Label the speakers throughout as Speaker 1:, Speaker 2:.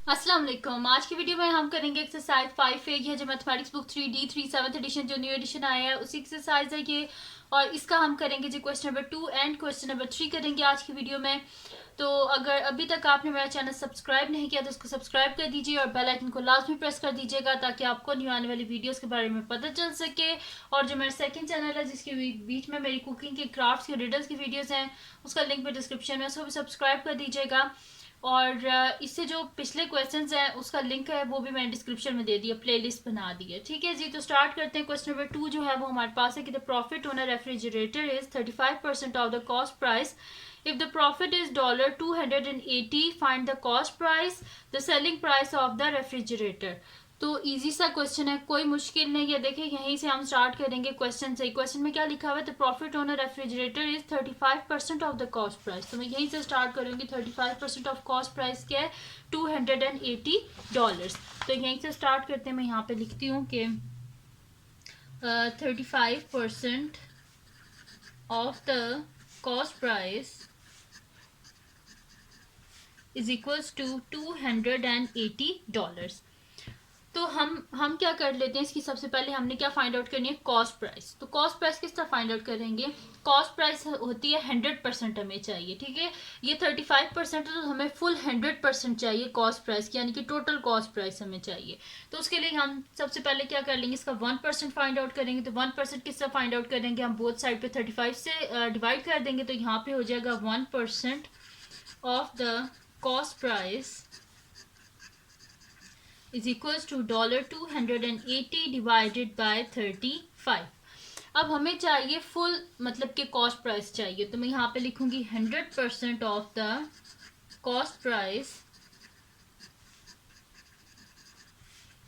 Speaker 1: अस्सलाम वालेकुम। आज की वीडियो में हम करेंगे एक्सरसाइज 5A। ये जो mathematics book 3D 3 7th edition जो न्यू एडिशन आया है उसी एक्सरसाइज है ये। और इसका हम करेंगे जी question number 2 and question number 3 करेंगे आज की वीडियो में। तो अगर अभी तक आपने मेरा चैनल सब्सक्राइब नहीं किया तो उसको सब्सक्राइब कर दीजिए और बेल आइकन को लाजमी प्रेस कर दीजिएगा ताकि आपको न्यू आने वाली वीडियोस के बारे में पता चल सके। और जो मेरा सेकंड चैनल है जिसके बीच में मेरी कुकिंग के क्राफ्ट्स के रिडल्स की वीडियोस हैं उसका लिंक भी डिस्क्रिप्शन में, उसको भी सब्सक्राइब कर दीजिएगा। और इससे जो पिछले क्वेश्चंस हैं उसका लिंक है वो भी मैंने डिस्क्रिप्शन में दे दिया, प्लेलिस्ट बना दी है। ठीक है जी, तो स्टार्ट करते हैं। क्वेश्चन नंबर 2 जो है वो हमारे पास है कि the profit on a refrigerator is 35% of the cost price. If the profit is $280, find the cost price, the selling price of the refrigerator. तो इजी सा क्वेश्चन है, कोई मुश्किल नहीं है। देखिए यहीं से हम स्टार्ट करेंगे क्वेश्चन से। क्वेश्चन में क्या लिखा हुआ है? The profit on a refrigerator is 35% of the cost price. तो मैं यहीं से स्टार्ट करूंगी। 35% ऑफ कॉस्ट प्राइस क्या है? $280। तो यहीं से स्टार्ट करते हैं। मैं यहाँ पे लिखती हूँ कि 35% of the cost price is equals to $280। तो हम क्या कर लेते हैं, इसकी सबसे पहले हमने क्या फाइंड आउट करनी है? Cost price. तो कॉस्ट प्राइस किस तरह फाइंड आउट करेंगे? कॉस्ट प्राइस होती है 100% हमें चाहिए। ठीक है, ये 35% है तो हमें फुल 100% चाहिए कॉस्ट प्राइस की, यानी कि टोटल कॉस्ट प्राइस हमें चाहिए। तो उसके लिए हम सबसे पहले क्या कर लेंगे, इसका 1% फाइंड आउट करेंगे। तो 1% किस तरह फाइंड आउट करेंगे? हम बोथ साइड पे 35 से डिवाइड कर देंगे। तो यहाँ पे हो जाएगा 1% of the cost price is equals to $280 divided by 35। अब हमें चाहिए फुल, मतलब कि कॉस्ट प्राइस चाहिए। तो मैं यहाँ पे लिखूंगी 100% of the cost price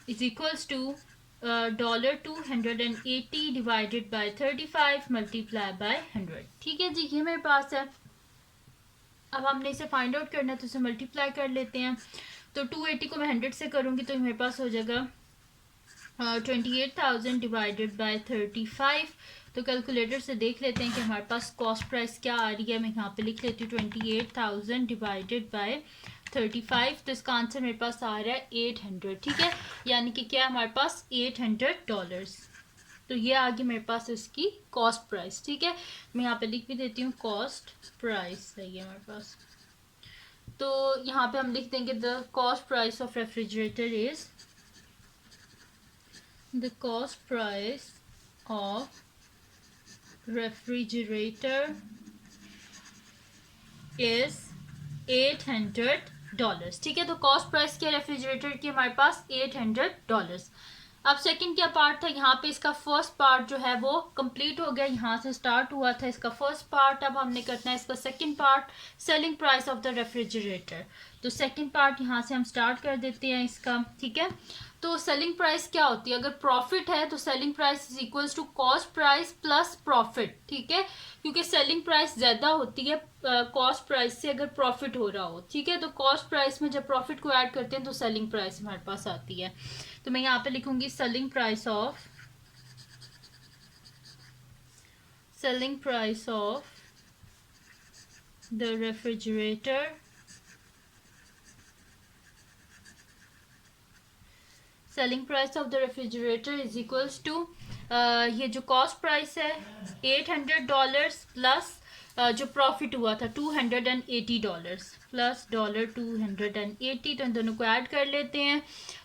Speaker 1: is equals to $280 divided by 35 multiply by 100। ठीक है जी, ये मेरे पास है। अब हमने इसे फाइंड आउट करना है तो इसे मल्टीप्लाई कर लेते हैं। तो 280 को मैं 100 से करूंगी तो मेरे पास हो जाएगा 28,000 डिवाइडेड बाय 35। तो कैलकुलेटर से देख लेते हैं कि हमारे पास कॉस्ट प्राइस क्या आ रही है। मैं यहाँ पे लिख लेती हूँ 28,000 डिवाइडेड बाय 35। तो इसका आंसर मेरे पास आ रहा है 800। ठीक है, यानी कि क्या हमारे पास $800। तो ये आ गई मेरे पास इसकी कॉस्ट प्राइस। ठीक है, मैं यहाँ पे लिख भी देती हूँ कॉस्ट प्राइस, सही है हमारे पास। तो यहाँ पे हम लिख देंगे the cost price of refrigerator is the cost price of refrigerator is $800। ठीक है, तो कॉस्ट प्राइस क्या रेफ्रिजरेटर की? हमारे पास $800। अब सेकंड क्या पार्ट था? यहाँ पे इसका फर्स्ट पार्ट जो है वो कंप्लीट हो गया, यहाँ से स्टार्ट हुआ था इसका फर्स्ट पार्ट। अब हमने करना है इसका second part, selling price of the refrigerator. तो सेकंड पार्ट यहाँ से हम स्टार्ट कर देते हैं इसका। ठीक है, तो सेलिंग प्राइस क्या होती है? अगर प्रॉफिट है तो selling price is equals to cost price plus profit. ठीक है, क्योंकि सेलिंग प्राइस ज्यादा होती है कॉस्ट प्राइस से अगर प्रॉफिट हो रहा हो। ठीक है, तो कॉस्ट प्राइस में जब प्रॉफिट को ऐड करते हैं तो सेलिंग प्राइस हमारे पास आती है। तो मैं यहाँ पे लिखूंगी selling price of the refrigerator selling price of the refrigerator is equals to ये जो कॉस्ट प्राइस है $800 प्लस जो प्रॉफिट हुआ था $280 प्लस $280। तो इन दोनों को ऐड कर लेते हैं।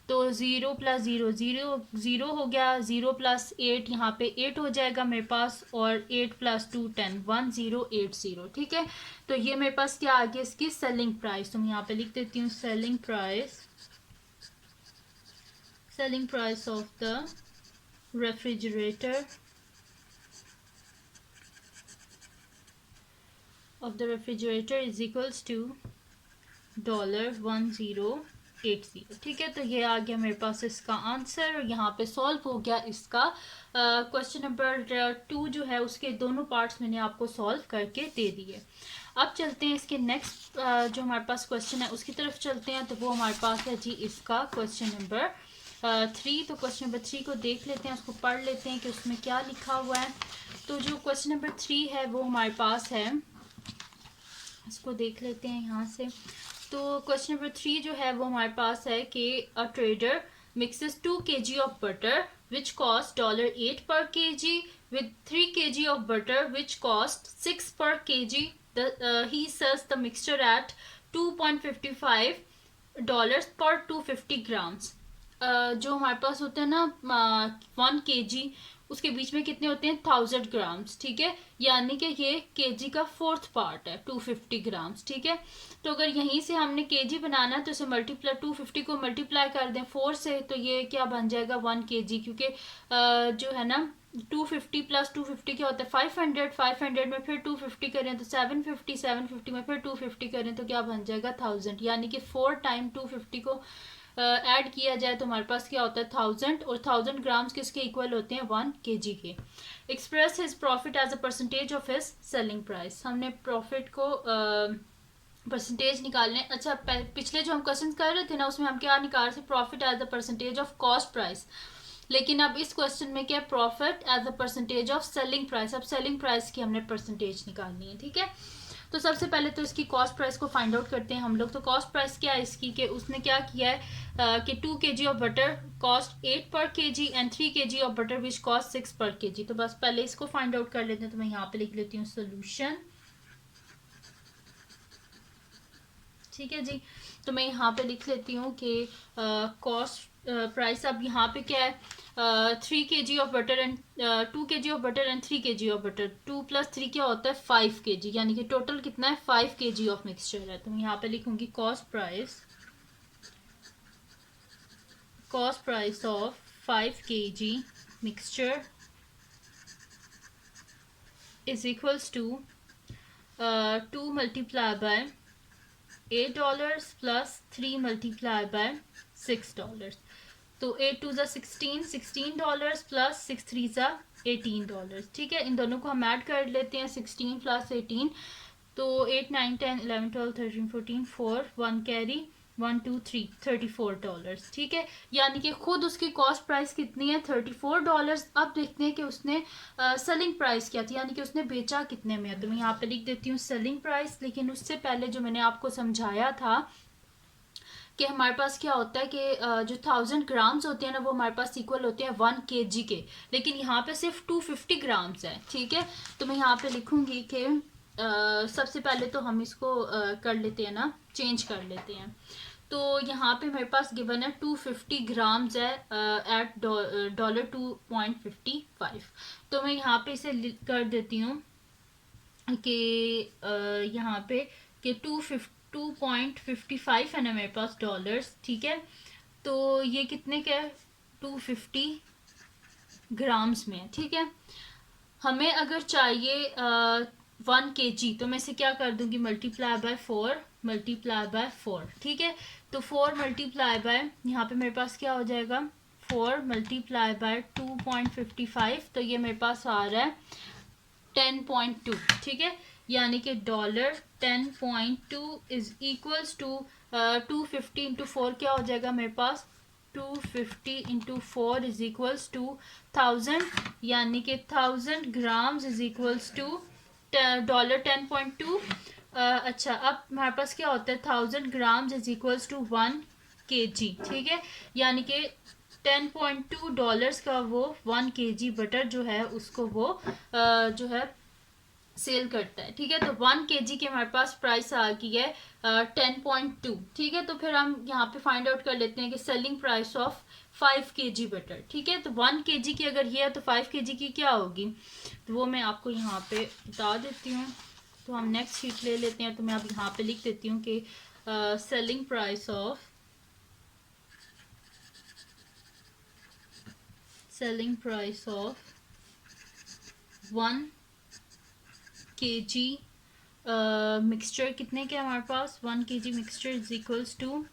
Speaker 1: तो 0 प्लस 0 0 0 हो गया, 0 प्लस 8 यहाँ पे 8 हो जाएगा मेरे पास, और 8 प्लस 2 10 1080। ठीक है, तो ये मेरे पास क्या आ गया इसकी सेलिंग प्राइस। तो मैं यहाँ पे लिख देती हूँ selling price of the refrigerator is equals to $1080। ठीक है, तो ये आ गया मेरे पास इसका आंसर, और यहाँ पे सॉल्व हो गया इसका क्वेश्चन नंबर 2 जो है उसके दोनों पार्ट्स मैंने आपको सॉल्व करके दे दिए। अब चलते हैं इसके नेक्स्ट जो हमारे पास क्वेश्चन है उसकी तरफ चलते हैं। तो वो हमारे पास है जी इसका क्वेश्चन नंबर 3। तो क्वेश्चन नंबर 3 को देख लेते हैं, उसको पढ़ लेते हैं कि उसमें क्या लिखा हुआ है। तो जो क्वेश्चन नंबर 3 है वो हमारे पास है, इसको देख लेते हैं यहाँ से। तो क्वेश्चन नंबर 3 जो है वो हमारे पास है कि a trader mixes 2 kg of butter which cost $8 per kg with 3 kg of butter which cost 6 per kg. He sells the mixture at $2.55 per 250 grams. जो हमारे पास होता है ना 1 kg, उसके बीच में कितने होते हैं 1000 ग्राम्स, ठीक है, यानी कि ये केजी का 4th पार्ट है 250 ग्राम्स, ठीक है। तो अगर यहीं से हमने केजी बनाना है तो इसे मल्टीप्लाई 250 को मल्टीप्लाई कर दें 4 से, तो ये क्या बन जाएगा 1 kg, क्योंकि जो है ना 250 प्लस 250 क्या होता है 500, 500 में फिर 250 करें तो 750, 750 में फिर 250 करें तो क्या बन जाएगा 1000, यानी कि 4 टाइम 250 को ऐड किया जाए तो हमारे पास क्या होता है 1000, और 1000 ग्राम्स किसके इक्वल होते हैं 1 kg के। Express his profit as a percentage of his selling price, हमने प्रॉफिट को परसेंटेज निकालने। अच्छा, पिछले जो हम क्वेश्चन कर रहे थे ना उसमें हम क्या निकाल रहे थे profit as a percentage of cost price, लेकिन अब इस क्वेश्चन में क्या profit as a percentage of selling price. अब सेलिंग प्राइस की हमने परसेंटेज निकालनी है, ठीक है। तो सबसे पहले तो इसकी कॉस्ट प्राइस को फाइंड आउट करते हैं हम लोग। तो कॉस्ट प्राइस क्या है इसकी कि उसने क्या किया है कि 2 kg ऑफ बटर कॉस्ट 8 पर kg and 3 kg of butter which cost 6 पर kg। तो बस पहले इसको फाइंड आउट कर लेते हैं। तो मैं यहाँ पे लिख लेती हूँ सोल्यूशन, ठीक है जी। तो मैं यहाँ पे लिख लेती हूँ कि कॉस्ट प्राइस अब यहाँ पे क्या है 3 kg of butter and 2 kg of butter and 3 kg of butter, 2 + 3 क्या होता है 5 kg, यानी कि टोटल कितना है 5 kg ऑफ मिक्सचर है। तो मैं यहाँ पे लिखूंगी cost price of 5 kg mixture is equals to 2 multiply by $8 plus 3 multiply by $6। तो 8 2 ज़ा 16, $16 प्लस 6 3 ज़ा $18, ठीक है। इन दोनों को हम ऐड कर लेते हैं 16 प्लस 18, तो 8 9 10 11 12 13 14 4 1 कैरी 1 2 3 $34, ठीक है। यानी कि खुद उसकी कॉस्ट प्राइस कितनी है $34। अब देखते हैं कि उसने सेलिंग प्राइस क्या थी, यानी कि उसने बेचा कितने में। तो मैं यहाँ पे लिख देती हूँ सेलिंग प्राइस, लेकिन उससे पहले जो मैंने आपको समझाया था कि हमारे पास क्या होता है कि जो 1000 ग्राम्स होते हैं ना वो हमारे पास इक्वल होते हैं 1 kg के, लेकिन यहाँ पे सिर्फ 250 ग्राम्स है, ठीक है। तो मैं यहाँ पे लिखूंगी कि सबसे पहले तो हम इसको कर लेते हैं ना, चेंज कर लेते हैं। तो यहाँ पे मेरे पास गिवन है 250 ग्राम्स है एट $2.55। तो मैं यहाँ पे इसे कर देती हूँ कि यहाँ पे कि 2.55 है ना मेरे पास डॉलर्स, ठीक है। तो ये कितने का है 250 ग्राम्स में, ठीक है। हमें अगर चाहिए 1 kg, तो मैं इसे क्या कर दूंगी मल्टीप्लाई बाय 4, ठीक है। तो 4 मल्टीप्लाई बाय यहाँ पे मेरे पास क्या हो जाएगा 4 मल्टीप्लाई बाय 2.55, तो ये मेरे पास आ रहा है 10.2, ठीक है। यानी कि $10.2 इज इक्वल्स टू 250 इंटू 4 क्या हो जाएगा मेरे पास 250 इंटू 4 इज इक्वल्स टू 1000, यानी कि 1000 ग्राम्स इज इक्वल्स टू $10.2। अच्छा, अब हमारे पास क्या होता है 1000 grams is equals to 1 kg, ठीक है। यानी कि $10.2 का वो 1 kg बटर जो है उसको वो जो है सेल करता है, ठीक है। तो 1 kg की हमारे पास प्राइस आ गई है 10.2, ठीक है। तो फिर हम यहाँ पे फाइंड आउट कर लेते हैं कि selling price of 5 kg butter, ठीक है। तो 1 kg की अगर ये है तो 5 kg की क्या होगी, तो वो मैं आपको यहाँ पे बता देती हूँ। तो हम नेक्स्ट शीट ले लेते हैं। तो मैं अब यहाँ पे लिख देती हूँ कि selling price of 1 kg mixture कितने के हमारे पास 1 kg mixture is equals to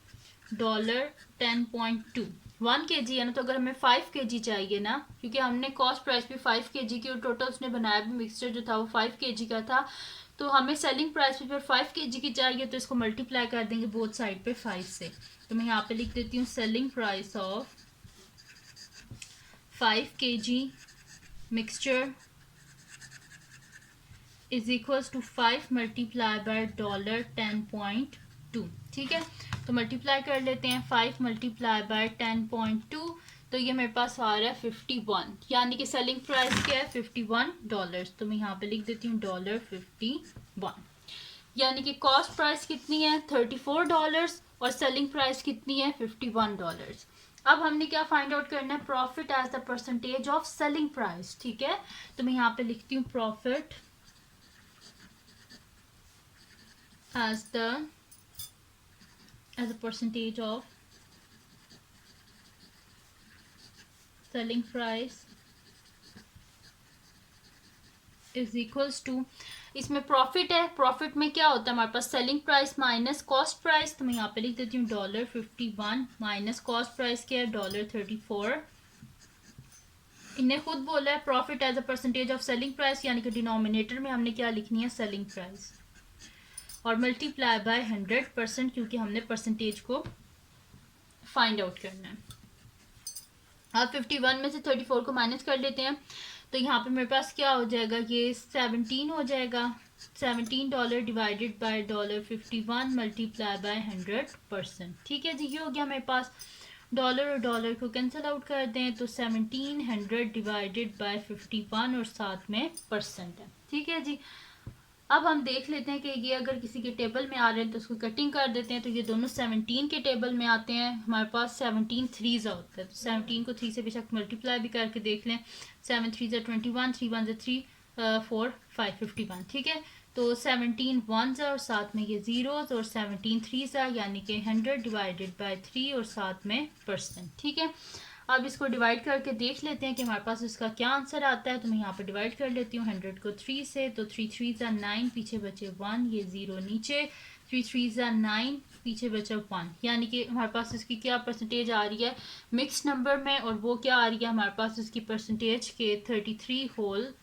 Speaker 1: $10.2। 1 kg है ना, तो अगर हमें 5 kg चाहिए ना, क्योंकि हमने कॉस्ट प्राइस भी 5 kg की और टोटल उसने बनाया भी मिक्सचर जो था वो 5 kg का था, तो हमें सेलिंग प्राइस भी फिर 5 kg की चाहिए, तो इसको मल्टीप्लाई कर देंगे बोथ साइड पे 5 से। तो मैं यहाँ पे लिख देती हूँ selling price of 5 kg mixture is equals to 5 multiply by $10.2, ठीक है। तो मल्टीप्लाई कर लेते हैं, 5 मल्टीप्लाई बाय 10.2, तो ये मेरे पास आ रहा है 51, यानी कि सेलिंग प्राइस क्या है $51। तो मैं यहाँ पे लिख देती हूँ $51, यानी कि कॉस्ट प्राइस कितनी है $34 और सेलिंग प्राइस कितनी है $51। अब हमने क्या फाइंड आउट करना है, profit as the percentage of selling price. ठीक है, तो मैं यहाँ पे लिखती हूँ profit as a percentage of selling price is equals to, इसमें प्रॉफिट है, प्रॉफिट में क्या होता है हमारे पास selling price minus cost price, तो मैं यहाँ पे लिख देती हूँ $51 माइनस कॉस्ट प्राइस क्या है $34। इन्हें खुद बोला है profit as a percentage of selling price, यानी कि डिनोमिनेटर में हमने क्या लिखनी है सेलिंग प्राइस, और मल्टीप्लाई बाय 100%, क्योंकि हमने परसेंटेज को फाइंड आउट करना है। अब 51 में से 34 को माइनस कर लेते हैं, तो यहाँ पे मेरे पास क्या हो जाएगा, ये 17 हो जाएगा। $17 डिवाइडेड बाय $51 मल्टीप्लाई बाय 100%। ठीक है जी, ये हो गया मेरे पास। डॉलर और डॉलर को कैंसिल आउट कर दें तो 1700 डिवाइडेड बाय 51 और साथ में परसेंट है। ठीक है जी, अब हम देख लेते हैं कि ये अगर किसी के टेबल में आ रहे हैं तो उसको कटिंग कर देते हैं, तो ये दोनों 17 के टेबल में आते हैं। हमारे पास 17 3s होता है, तो 17 को 3 से बेशक मल्टीप्लाई भी करके देख लें। 7 3 21, 3 1 3 4 5 51। ठीक है, तो 17 1s और साथ में ये जीरोस, और 17 3s यानी कि 100 डिवाइडेड बाय 3 और साथ में परसेंट। ठीक है, अब इसको डिवाइड करके देख लेते हैं कि हमारे पास इसका क्या आंसर आता है। तो मैं यहाँ पे डिवाइड कर लेती हूँ 100 को 3 से, तो 3 3 9, पीछे बचे 1, ये 0 नीचे, 3 3 9, पीछे बचा 1, यानी कि हमारे पास इसकी क्या परसेंटेज आ रही है मिक्स नंबर में, और वो क्या आ रही है हमारे पास इसकी परसेंटेज के 33 होल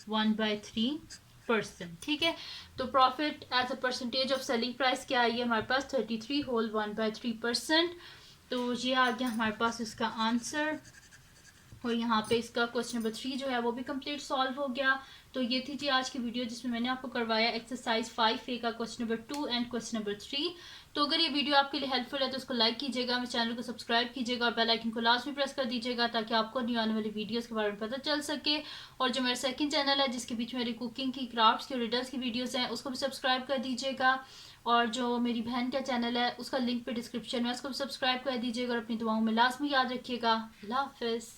Speaker 1: 1/3%। ठीक है, तो profit as a percentage of selling price क्या आई है हमारे पास 33 होल 1/3%। तो ये आ गया हमारे पास इसका आंसर, और यहाँ पे इसका क्वेश्चन नंबर 3 जो है वो भी कंप्लीट सॉल्व हो गया। तो ये थी जी आज की वीडियो, जिसमें मैंने आपको करवाया एक्सरसाइज 5A का question number 2 and question number 3। तो अगर ये वीडियो आपके लिए हेल्पफुल है तो उसको लाइक कीजिएगा, मेरे चैनल को सब्सक्राइब कीजिएगा और बेल आइकन को लास्ट में प्रेस कर दीजिएगा, ताकि आपको न्यू आने वाली वीडियोस के बारे में पता चल सके। और जो मेरा सेकंड चैनल है जिसके बीच मेरी कुकिंग की, क्राफ्ट्स की और रिडल्स की वीडियोस हैं, उसको भी सब्सक्राइब कर दीजिएगा। और जो मेरी बहन का चैनल है उसका लिंक पे डिस्क्रिप्शन में, उसको भी सब्सक्राइब कर दीजिएगा। और अपनी दुआओं में लास्ट में याद रखिएगा। अल्लाह हाफिज़।